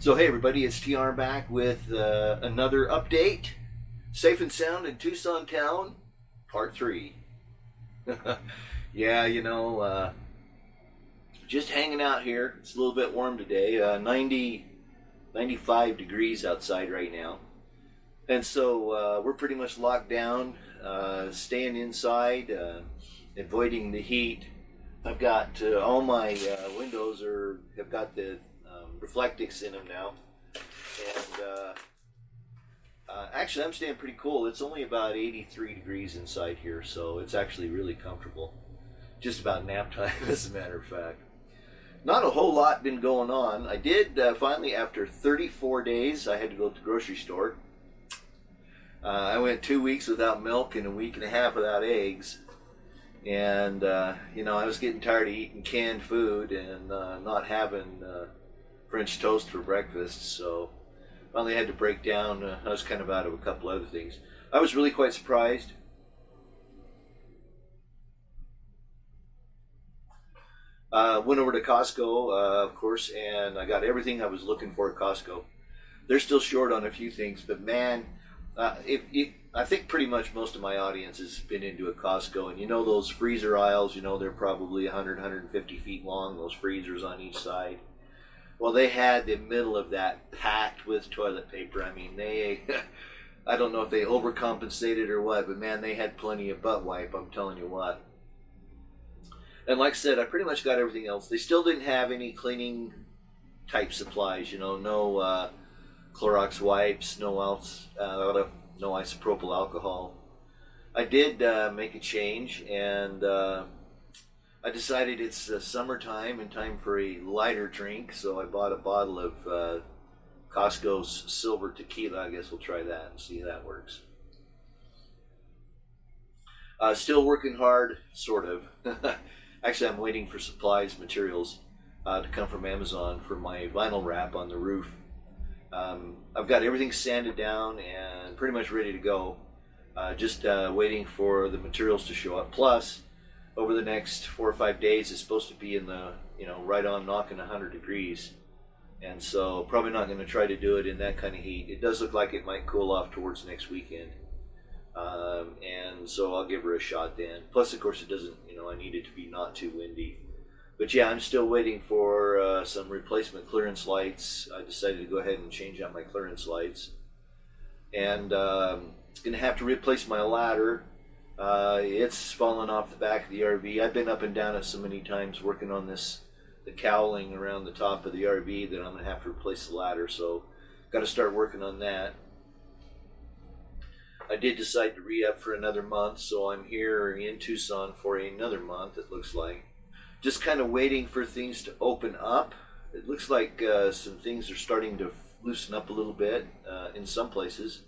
So hey everybody, it's Ch.3 back with another update. Safe and sound in Tucson town, part 3. Yeah, just hanging out here. It's a little bit warm today, 95 degrees outside right now. And so we're pretty much locked down, staying inside, avoiding the heat. I've got all my windows have got the Reflectix in them now, and actually I'm staying pretty cool. It's only about 83 degrees inside here, so it's actually really comfortable. Just about nap time, as a matter of fact. Not a whole lot been going on. I did finally, after 34 days, I had to go to the grocery store. I went 2 weeks without milk and a week and a half without eggs. And, I was getting tired of eating canned food and not having French toast for breakfast, so finally had to break down. I was kind of out of a couple other things. I was really quite surprised. Went over to Costco, of course, and I got everything I was looking for at Costco. They're still short on a few things, but man, I think pretty much most of my audience has been into a Costco, and those freezer aisles, they're probably 100, 150 feet long, those freezers on each side. Well, they had the middle of that packed with toilet paper. I mean, I don't know if they overcompensated or what, but man, they had plenty of butt wipe, I'm telling you what. And like I said, I pretty much got everything else. They still didn't have any cleaning type supplies, no Clorox wipes, no isopropyl alcohol. I did make a change, and I decided it's summertime and time for a lighter drink, so I bought a bottle of Costco's silver tequila. I guess we'll try that and see how that works. Still working hard, sort of. Actually, I'm waiting for supplies, materials to come from Amazon for my vinyl wrap on the roof. I've got everything sanded down and pretty much ready to go. Just waiting for the materials to show up. Plus, over the next 4 or 5 days, it's supposed to be in the, right on knocking 100 degrees. And so probably not going to try to do it in that kind of heat. It does look like it might cool off towards next weekend. And so I'll give her a shot then. Plus, of course, it doesn't, I need it to be not too windy. But yeah, I'm still waiting for some replacement clearance lights. I decided to go ahead and change out my clearance lights. And going to have to replace my ladder. It's fallen off the back of the RV. I've been up and down it so many times working on the cowling around the top of the RV that I'm going to have to replace the ladder. So got to start working on that. I did decide to re-up for another month, so I'm here in Tucson for another month, it looks like. Just kind of waiting for things to open up. It looks like some things are starting to loosen up a little bit in some places.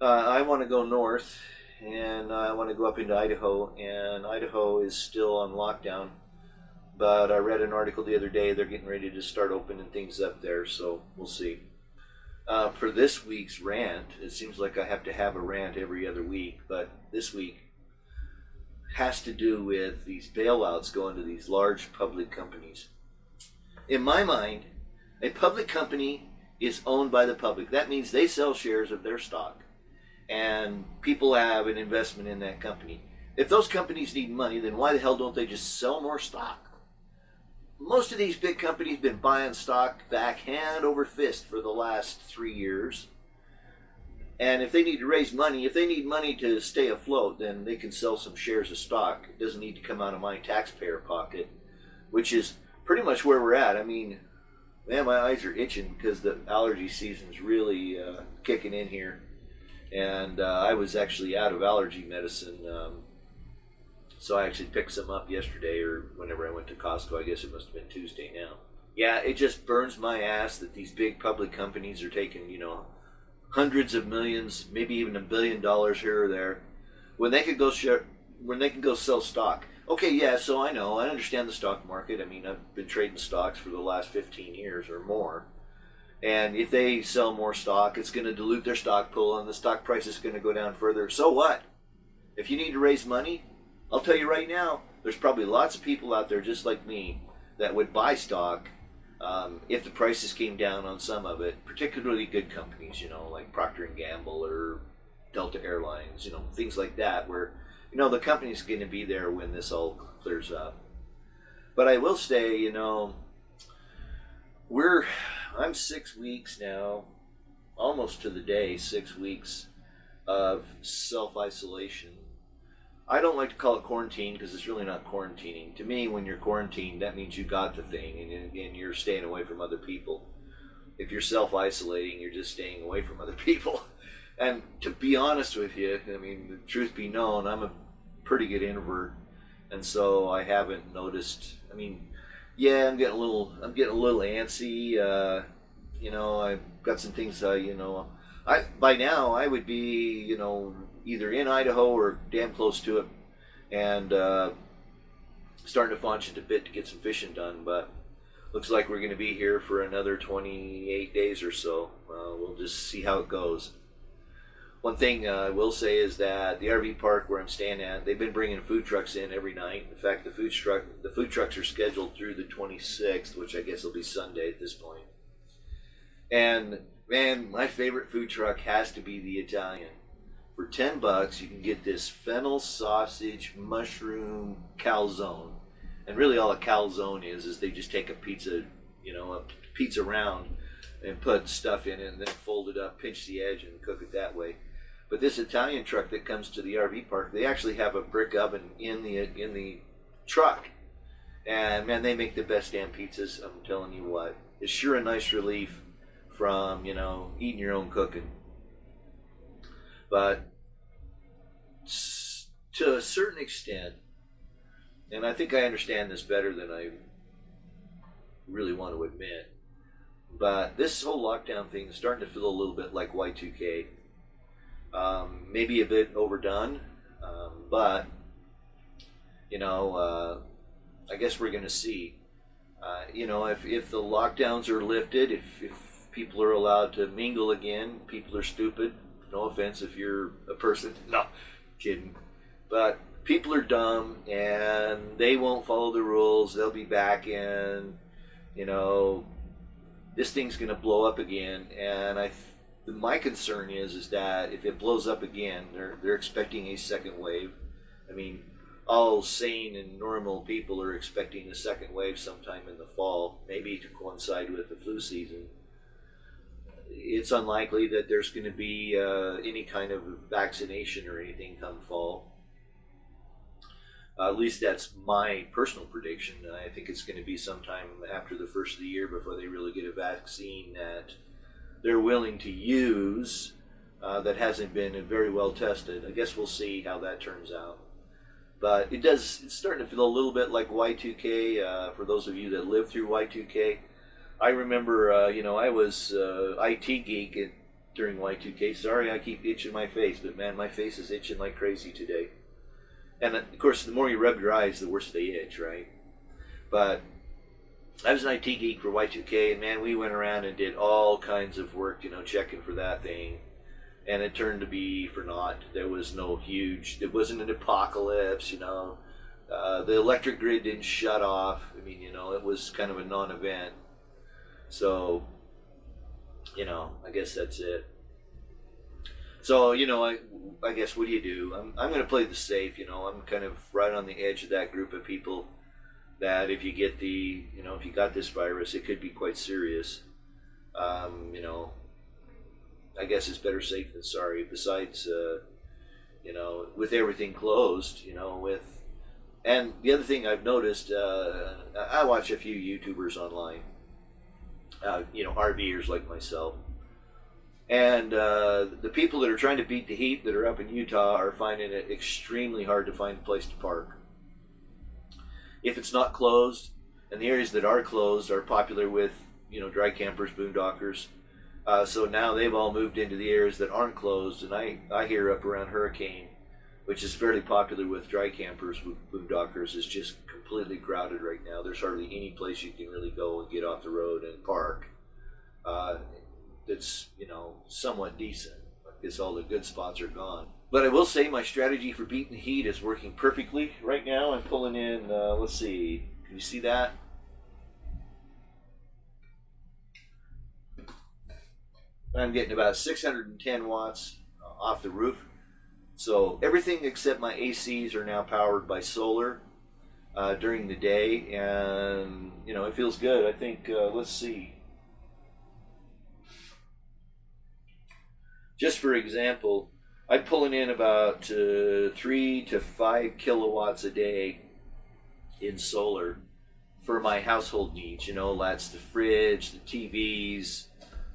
I want to go north, and I want to go up into Idaho, and Idaho is still on lockdown. But I read an article the other day, they're getting ready to start opening things up there, so we'll see. For this week's rant, it seems like I have to have a rant every other week, but this week has to do with these bailouts going to these large public companies. In my mind, a public company is owned by the public. That means they sell shares of their stock, and people have an investment in that company. If those companies need money, then why the hell don't they just sell more stock? Most of these big companies have been buying stock back hand over fist for the last 3 years. And if they need to raise money, if they need money to stay afloat, then they can sell some shares of stock. It doesn't need to come out of my taxpayer pocket, which is pretty much where we're at. I mean, man, my eyes are itching because the allergy season's really kicking in here. And I was actually out of allergy medicine. So I actually picked some up yesterday, or whenever I went to Costco. I guess it must have been Tuesday now. Yeah, it just burns my ass that these big public companies are taking, hundreds of millions, maybe even $1 billion here or there, when they could go sell stock. Okay, yeah, so I understand the stock market. I mean, I've been trading stocks for the last 15 years or more. And if they sell more stock, it's going to dilute their stock pool, and the stock price is going to go down further. So what? If you need to raise money, I'll tell you right now, there's probably lots of people out there just like me that would buy stock If the prices came down on some of it, particularly good companies, like Procter and Gamble or Delta Airlines, things like that, where the company's going to be there when this all clears up. But I will say, I'm 6 weeks now, almost to the day, 6 weeks of self-isolation. I don't like to call it quarantine because it's really not quarantining. To me, when you're quarantined, that means you got the thing and you're staying away from other people. If you're self-isolating, you're just staying away from other people. And to be honest with you, I mean, the truth be known, I'm a pretty good introvert, and so I haven't noticed. I mean, yeah, I'm getting a little antsy. I've got some things. By now I would be, either in Idaho or damn close to it, and starting to faunch it a bit to get some fishing done. But looks like we're going to be here for another 28 days or so. We'll just see how it goes. One thing I will say is that the RV park where I'm staying at, they've been bringing food trucks in every night. In fact, the food trucks are scheduled through the 26th, which I guess will be Sunday at this point. And man, my favorite food truck has to be the Italian. For $10, you can get this fennel sausage mushroom calzone. And really all a calzone is they just take a pizza round and put stuff in it and then fold it up, pinch the edge and cook it that way. But this Italian truck that comes to the RV park, they actually have a brick oven in the truck. And man, they make the best damn pizzas, I'm telling you what. It's sure a nice relief from, eating your own cooking. But to a certain extent, and I think I understand this better than I really want to admit, but this whole lockdown thing is starting to feel a little bit like Y2K. Maybe a bit overdone, but I guess we're going to see. If the lockdowns are lifted, if people are allowed to mingle again, people are stupid. No offense if you're a person. No, kidding. But people are dumb and they won't follow the rules. They'll be back in, this thing's going to blow up again. And my concern is that if it blows up again, they're expecting a second wave. I mean, all sane and normal people are expecting a second wave sometime in the fall, maybe to coincide with the flu season. It's unlikely that there's going to be any kind of vaccination or anything come fall. At least that's my personal prediction. I think it's going to be sometime after the first of the year before they really get a vaccine that they're willing to use that hasn't been very well tested. I guess we'll see how that turns out. But it's starting to feel a little bit like Y2K. For those of you that lived through Y2K, I remember, I was IT geek during Y2K. Sorry, I keep itching my face, but man, my face is itching like crazy today. And of course, the more you rub your eyes, the worse they itch, right? But I was an IT geek for Y2K, and man, we went around and did all kinds of work, checking for that thing. And it turned to be for naught. There was it wasn't an apocalypse, the electric grid didn't shut off. I mean, it was kind of a non-event. So, I guess that's it. So, I guess what do you do? I'm going to play the safe, I'm kind of right on the edge of that group of people that if you get if you got this virus, it could be quite serious. I guess it's better safe than sorry. Besides, with everything closed, and the other thing I've noticed, I watch a few YouTubers online, RVers like myself. And the people that are trying to beat the heat that are up in Utah are finding it extremely hard to find a place to park. If it's not closed, and the areas that are closed are popular with, dry campers, boondockers. So now they've all moved into the areas that aren't closed, and I hear up around Hurricane, which is fairly popular with dry campers, boondockers, is just completely crowded right now. There's hardly any place you can really go and get off the road and park. That's somewhat decent. I guess all the good spots are gone. But I will say my strategy for beating the heat is working perfectly right now. I'm pulling in, let's see, can you see that? I'm getting about 610 watts off the roof. So everything except my ACs are now powered by solar during the day, and it feels good. I think, let's see. Just for example, I'm pulling in about 3 to 5 kilowatts a day in solar for my household needs. That's the fridge, the TVs,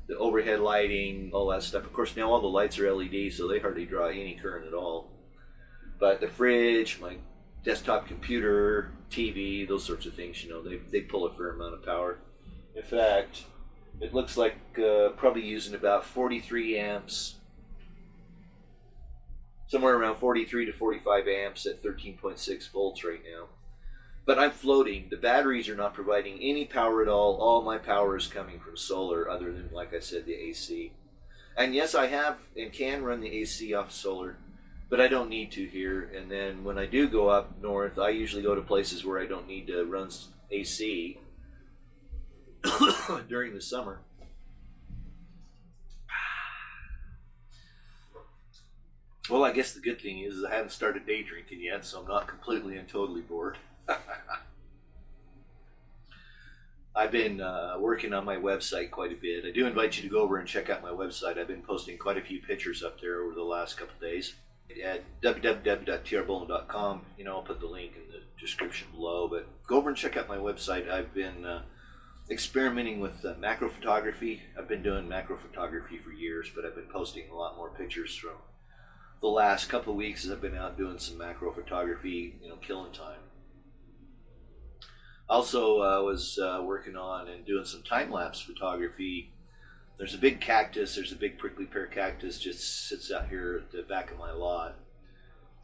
the overhead lighting, all that stuff. Of course, now all the lights are LED, so they hardly draw any current at all. But the fridge, my desktop computer, TV, those sorts of things, they pull a fair amount of power. In fact, it looks like probably using about 43 amps, somewhere around 43 to 45 amps at 13.6 volts right now. But I'm floating. The batteries are not providing any power at all. All my power is coming from solar, other than, like I said, the AC. And yes, I have and can run the AC off solar, but I don't need to here. And then when I do go up north, I usually go to places where I don't need to run AC during the summer. Well, I guess the good thing is I haven't started day drinking yet, so I'm not completely and totally bored. I've been working on my website quite a bit. I do invite you to go over and check out my website. I've been posting quite a few pictures up there over the last couple of days at www.trbowling.com. I'll put the link in the description below, but go over and check out my website. I've been experimenting with macro photography. I've been doing macro photography for years, but I've been posting a lot more pictures from the last couple of weeks as I've been out doing some macro photography, killing time. Also, I was working on and doing some time-lapse photography. There's a big cactus, there's a big prickly pear cactus just sits out here at the back of my lot.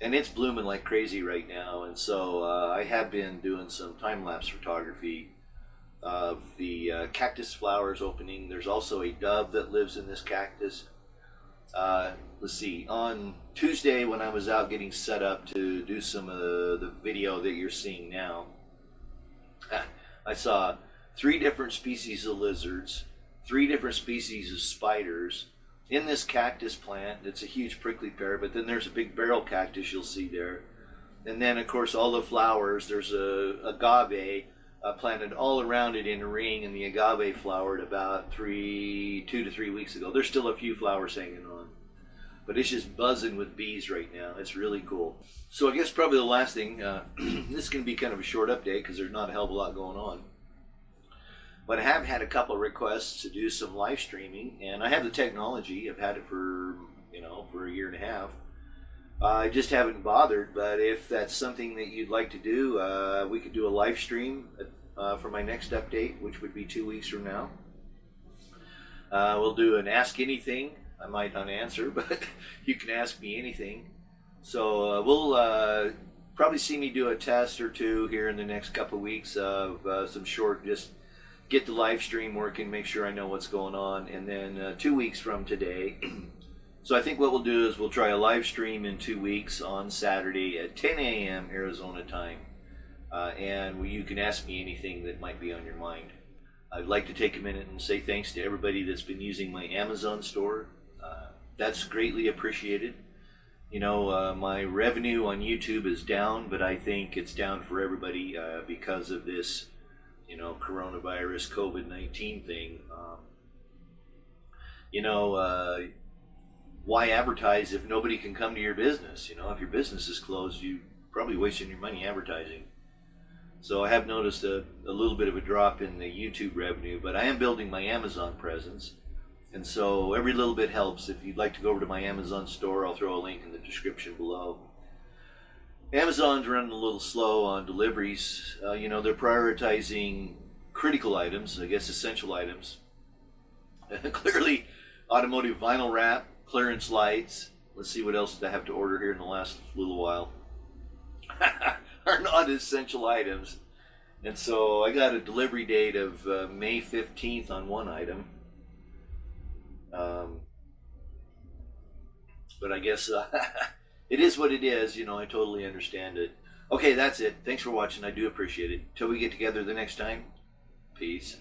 And it's blooming like crazy right now, and so I have been doing some time-lapse photography of the cactus flowers opening. There's also a dove that lives in this cactus. Let's see, on Tuesday when I was out getting set up to do some of the video that you're seeing now, I saw 3 different species of lizards, 3 different species of spiders in this cactus plant. It's a huge prickly pear, but then there's a big barrel cactus you'll see there. And then, of course, all the flowers. There's a agave planted all around it in a ring, and the agave flowered about 2 to 3 weeks ago. There's still a few flowers hanging on, but it's just buzzing with bees right now. It's really cool. So I guess probably the last thing, this is going to be kind of a short update because there's not a hell of a lot going on. But I have had a couple of requests to do some live streaming, and I have the technology. I've had it for a year and a half. I just haven't bothered, but if that's something that you'd like to do, we could do a live stream for my next update, which would be 2 weeks from now. We'll do an Ask Anything. I might not answer, but you can ask me anything. So we'll probably see me do a test or two here in the next couple of weeks of some short, just get the live stream working, make sure I know what's going on, and then 2 weeks from today. So I think what we'll do is we'll try a live stream in 2 weeks on Saturday at 10 a.m. Arizona time. And you can ask me anything that might be on your mind. I'd like to take a minute and say thanks to everybody that's been using my Amazon store. That's greatly appreciated. My revenue on YouTube is down, but I think it's down for everybody because of this, coronavirus, COVID-19 thing. Why advertise if nobody can come to your business? If your business is closed, you're probably wasting your money advertising. So I have noticed a little bit of a drop in the YouTube revenue, but I am building my Amazon presence. And so every little bit helps. If you'd like to go over to my Amazon store, I'll throw a link in the description below. Amazon's running a little slow on deliveries. They're prioritizing critical items, I guess essential items. Clearly, automotive vinyl wrap, clearance lights. Let's see what else I have to order here in the last little while. Are not essential items. And so I got a delivery date of May 15th on one item. But I guess it is what it is. I totally understand it. Okay, that's it. Thanks for watching. I do appreciate it. Till we get together the next time, peace.